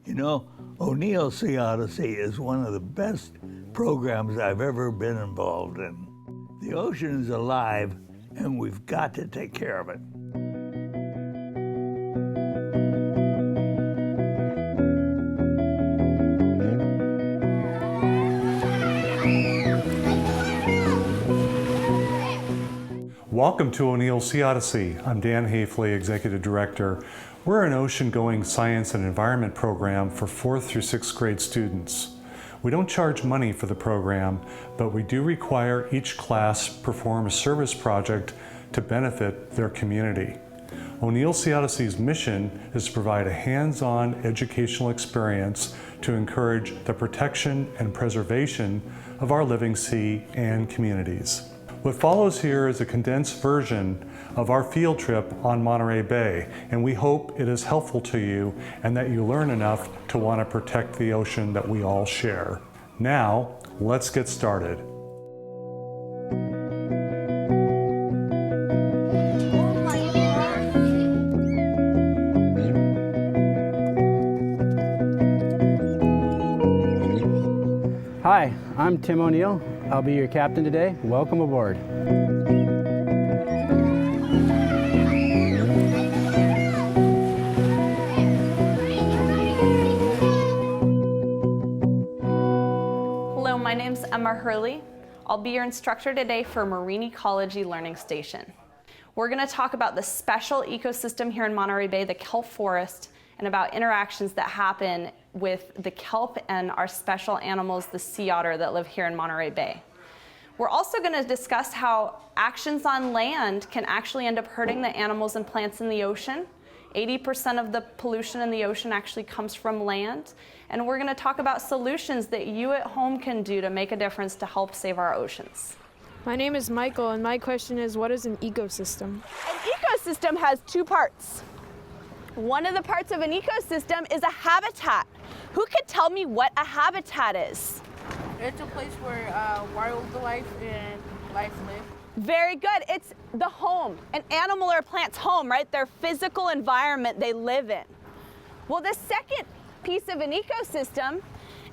You know, O'Neill's Sea Odyssey is one of the best programs I've ever been involved in. The ocean is alive, and we've got to take care of it. Welcome to O'Neill's Sea Odyssey. I'm Dan Hafley, Executive Director. We're an ocean-going science and environment program for 4th through 6th grade students. We don't charge money for the program, but we do require each class perform a service project to benefit their community. O'Neill's Sea Odyssey's mission is to provide a hands-on educational experience to encourage the protection and preservation of our living sea and communities. What follows here is a condensed version of our field trip on Monterey Bay, and we hope it is helpful to you and that you learn enough to want to protect the ocean that we all share. Now, let's get started. Hi, I'm Tim O'Neill. I'll be your captain today. Welcome aboard. Hello, my name's Emma Hurley. I'll be your instructor today for Marine Ecology Learning Station. We're going to talk about the special ecosystem here in Monterey Bay, the kelp forest, and about interactions that happen with the kelp and our special animals, the sea otter that live here in Monterey Bay. We're also going to discuss how actions on land can actually end up hurting the animals and plants in the ocean. 80% of the pollution in the ocean actually comes from land. And we're going to talk about solutions that you at home can do to make a difference to help save our oceans. My name is Michael, and my question is, what is an ecosystem? An ecosystem has two parts. One of the parts of an ecosystem is a habitat. Who could tell me what a habitat is? It's a place where wildlife and life live. Very good. It's the home, an animal or a plant's home, right? Their physical environment they live in. Well, the second piece of an ecosystem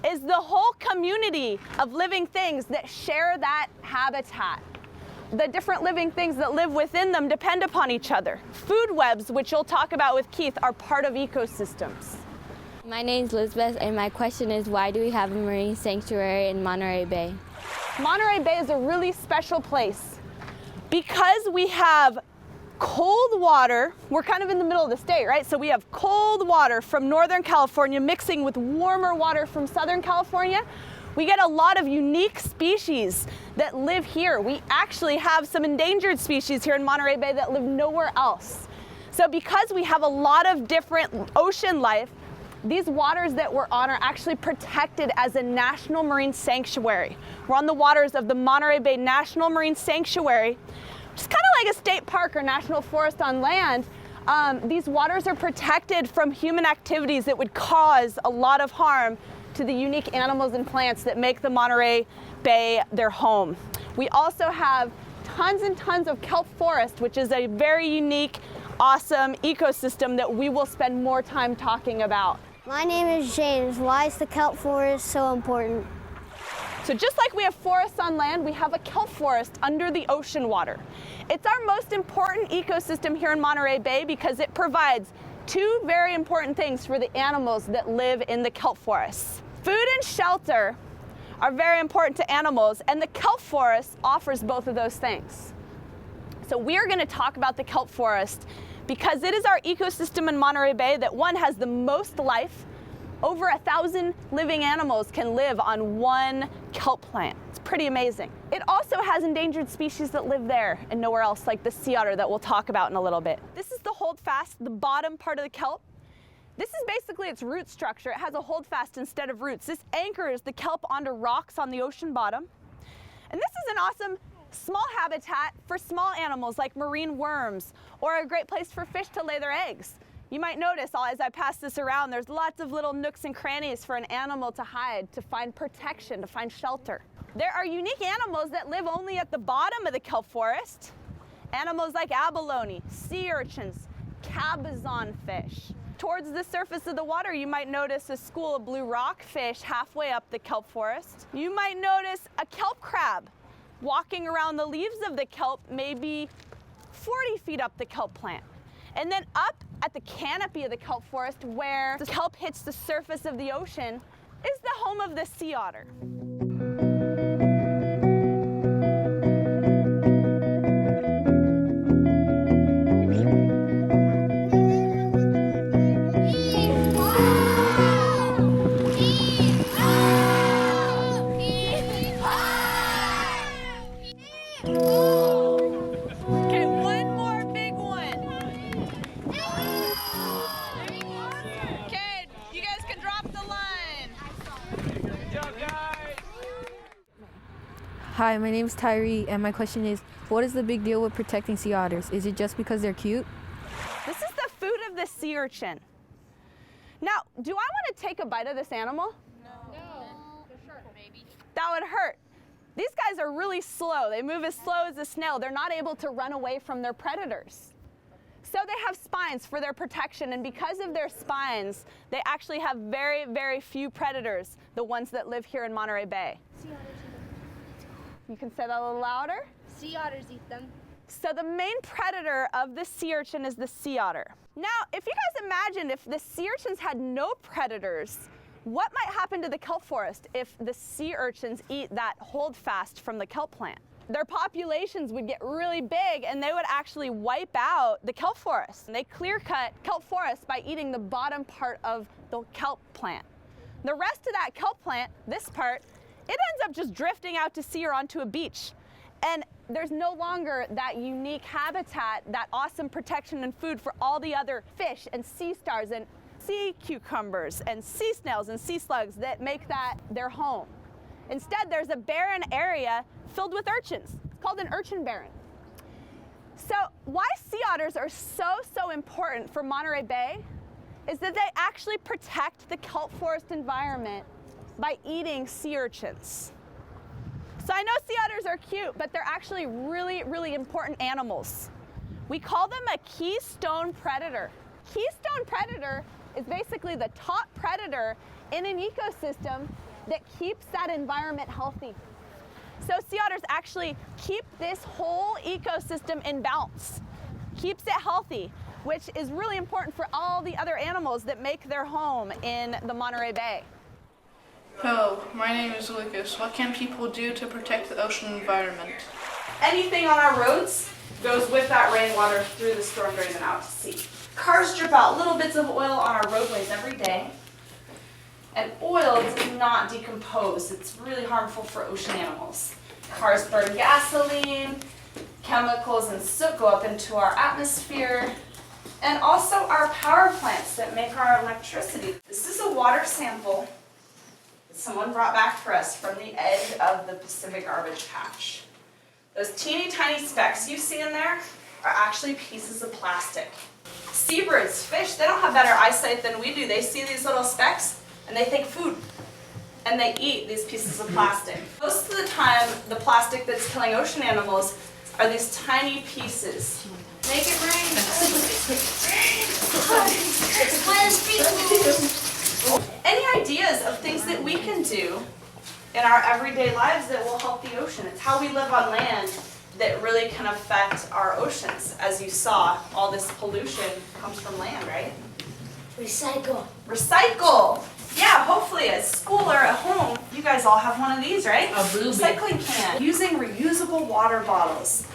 is the whole community of living things that share that habitat. The different living things that live within them depend upon each other. Food webs, which you'll talk about with Keith, are part of ecosystems. My name's Elizabeth, and my question is, why do we have a marine sanctuary in Monterey Bay? Monterey Bay is a really special place because we have cold water. We're kind of in the middle of the state, right? So we have cold water from Northern California mixing with warmer water from Southern California. We get a lot of unique species that live here. We actually have some endangered species here in Monterey Bay that live nowhere else. So because we have a lot of different ocean life, these waters that we're on are actually protected as a national marine sanctuary. We're on the waters of the Monterey Bay National Marine Sanctuary, which is kind of like a state park or national forest on land. These waters are protected from human activities that would cause a lot of harm to the unique animals and plants that make the Monterey Bay their home. We also have tons and tons of kelp forest, which is a very unique, awesome ecosystem that we will spend more time talking about. My name is James. Why is the kelp forest so important? So just like we have forests on land, we have a kelp forest under the ocean water. It's our most important ecosystem here in Monterey Bay because it provides two very important things for the animals that live in the kelp forests. Food and shelter are very important to animals, and the kelp forest offers both of those things. So we are going to talk about the kelp forest because it is our ecosystem in Monterey Bay that one has the most life. Over 1,000 living animals can live on one kelp plant. It's pretty amazing. It also has endangered species that live there and nowhere else, like the sea otter that we'll talk about in a little bit. This is the holdfast, the bottom part of the kelp. This is basically its root structure. It has a holdfast instead of roots. This anchors the kelp onto rocks on the ocean bottom. And this is an awesome small habitat for small animals like marine worms, or a great place for fish to lay their eggs. You might notice as I pass this around, there's lots of little nooks and crannies for an animal to hide, to find protection, to find shelter. There are unique animals that live only at the bottom of the kelp forest. Animals like abalone, sea urchins, cabezon fish. Towards the surface of the water, you might notice a school of blue rockfish halfway up the kelp forest. You might notice a kelp crab walking around the leaves of the kelp, maybe 40 feet up the kelp plant. And then up at the canopy of the kelp forest, where the kelp hits the surface of the ocean, is the home of the sea otter. Okay, one more big one. Okay, you guys can drop the line. Hi, my name is Tyree, and my question is, what is the big deal with protecting sea otters? Is it just because they're cute? This is the food of the sea urchin. Now, do I want to take a bite of this animal? No. The shark, maybe. That would hurt. These guys are really slow. They move as slow as a snail. They're not able to run away from their predators. So they have spines for their protection, and because of their spines, they actually have very, very few predators, the ones that live here in Monterey Bay. Sea otters eat them. You can say that a little louder. Sea otters eat them. So the main predator of the sea urchin is the sea otter. Now, if you guys imagine if the sea urchins had no predators, what might happen to the kelp forest if the sea urchins eat that holdfast from the kelp plant? Their populations would get really big and they would actually wipe out the kelp forest. And they clear-cut kelp forest by eating the bottom part of the kelp plant. The rest of that kelp plant, this part, it ends up just drifting out to sea or onto a beach. And there's no longer that unique habitat, that awesome protection and food for all the other fish and sea stars and sea cucumbers and sea snails and sea slugs that make that their home. Instead, there's a barren area filled with urchins. It's called an urchin barren. So why sea otters are so important for Monterey Bay is that they actually protect the kelp forest environment by eating sea urchins. So I know sea otters are cute, but they're actually really, really important animals. We call them a keystone predator. Keystone predator is basically the top predator in an ecosystem that keeps that environment healthy. So sea otters actually keep this whole ecosystem in balance, keeps it healthy, which is really important for all the other animals that make their home in the Monterey Bay. Hello, my name is Lucas. What can people do to protect the ocean environment? Anything on our roads goes with that rainwater through the storm drain and out to sea. Cars drip out little bits of oil on our roadways every day. And oil does not decompose. It's really harmful for ocean animals. Cars burn gasoline, chemicals and soot go up into our atmosphere, and also our power plants that make our electricity. This is a water sample that someone brought back for us from the edge of the Pacific garbage patch. Those teeny tiny specks you see in there are actually pieces of plastic. Seabirds, fish, they don't have better eyesight than we do. They see these little specks and they think food, and they eat these pieces of plastic. Most of the time, the plastic that's killing ocean animals are these tiny pieces. Make it rain. Any ideas of things that we can do in our everyday lives that will help the ocean? It's how we live on land that really can affect our oceans. As you saw, all this pollution comes from land, right? Recycle. Recycle! Yeah, hopefully at school or at home, you guys all have one of these, right? A blue recycling can. Using reusable water bottles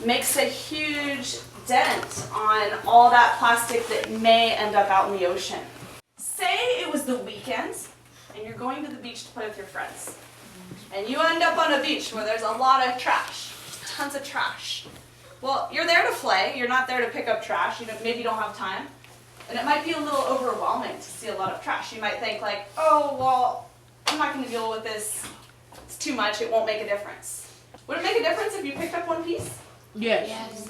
makes a huge dent on all that plastic that may end up out in the ocean. Say it was the weekend and you're going to the beach to play with your friends. And you end up on a beach where there's a lot of trash, tons of trash. Well, you're there to play, you're not there to pick up trash, maybe you don't have time. And it might be a little overwhelming to see a lot of trash. You might think like, oh, well, I'm not going to deal with this. It's too much, it won't make a difference. Would it make a difference if you picked up one piece? Yes.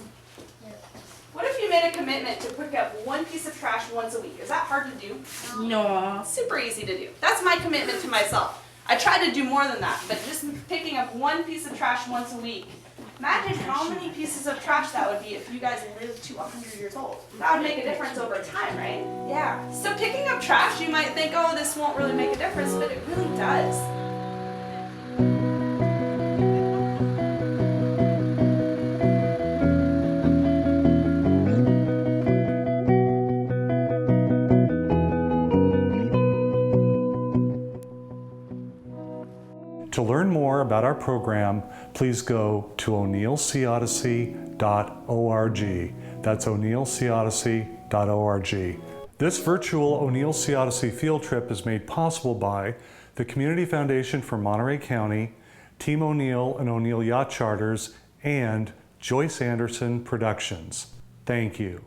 What if you made a commitment to pick up one piece of trash once a week? Is that hard to do? No. Super easy to do. That's my commitment to myself. I try to do more than that, but just picking up one piece of trash once a week Imagine how many pieces of trash that would be if you guys lived to 100 years old. That would make a difference over time, right? Yeah. So picking up trash, you might think, oh, this won't really make a difference, but it really does. To learn more about our program, please go to o'neillseaodyssey.org. That's o'neillseaodyssey.org. This virtual O'Neill Sea Odyssey field trip is made possible by the Community Foundation for Monterey County, Team O'Neill and O'Neill Yacht Charters, and Joyce Anderson Productions. Thank you.